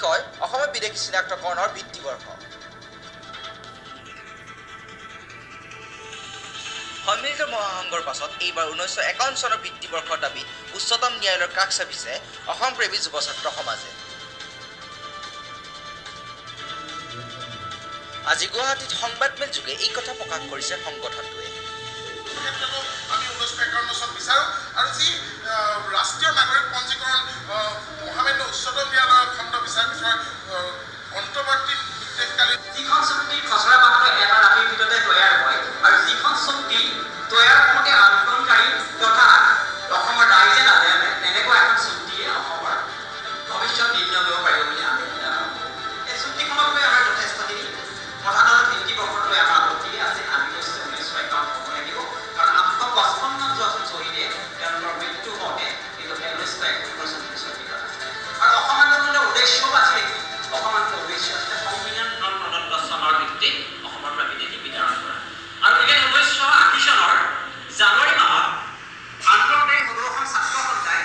কয় অসমৰ বিদেশী চিনাক্তকৰণৰ ভিত্তিবৰ্ষ। সন্মিলিত মহাসংঘৰ পাছত এইবাৰ 1951 চনৰ ভিত্তিবৰ্ষৰ দাবীত উচ্চতম ন্যায়ালয়ৰ কাষ চাপিছে অসম প্ৰেমী যুৱ ছাত্ৰ সমাজে। আজি গুৱাহাটীত সংবাদমেল যোগে এই কথা প্ৰকাশ কৰিছে সংগঠনটোৱে। আমি 1951 চন বিচাৰো আৰু যি ৰাষ্ট্ৰীয় নাগৰিক পঞ্জীকৰণ মহামান্য উচ্চতম ন্যায়ালয়ৰ খণ্ড বিচাৰপীঠৰ অন্তৰ্বৰ্তী নিৰ্দেশকালীন যিখন চুক্তি খচৰা মাত্ৰ এটা ৰাতিৰ ভিতৰতে তৈয়াৰ হয় আৰু যিখন চুক্তি তৈয়াৰ কৰোঁতে আন্দোলনকাৰী তথা অসমৰ ৰাইজে নাজানে তেনেকুৱা এখন চুক্তিয়ে অসমৰ ভৱিষ্যত নিৰ্ণয় কৰিব পাৰিব বুলি আমি এই চুক্তিখনক লৈ আমাৰ যথেষ্টখিনি প্ৰধানত ভিত্তিবৰ্ষলৈ আমাৰ আপত্তি আছে। আমি কৈছোঁ 1951 হ'ব লাগিব কাৰণ 855 যোৱাখন শ্বহীদে তেওঁলোকৰ মৃত্যু হওঁতে কিন্তু 1951 চুক্তি চুক্তিত আছে আৰু অসম আন্দোলনৰ উদ্দেশ্যও আছিল অসম আন্দোলনৰ উদ্দেশ্য আছে সংবিধান প্ৰদত্ত চনৰ ভিত্তিত অসমৰ পৰা বিদেশী বিতৰণ কৰা আৰু এতিয়া 1980 চনৰ জানুৱাৰী মাহত আন্দোলনকাৰী 17খন ছাত্ৰ সন্থাই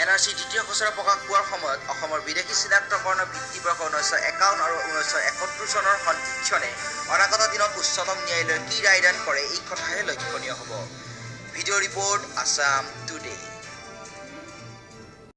NRC দ্বিতীয় খচৰা প্ৰকাশ পোৱাৰ সময়ত অসমৰ বিদেশী চিনাক্তকৰণৰ ভিত্তিবৰ্ষ 1951 আৰু 1971 চনৰ সন্ধিক্ষণে অনাগত দিনত উচ্চতম ন্যায়ালয়ে কি ৰায়দান কৰে এই কথাহে লক্ষণীয় হ'ব। Video' report Assam today.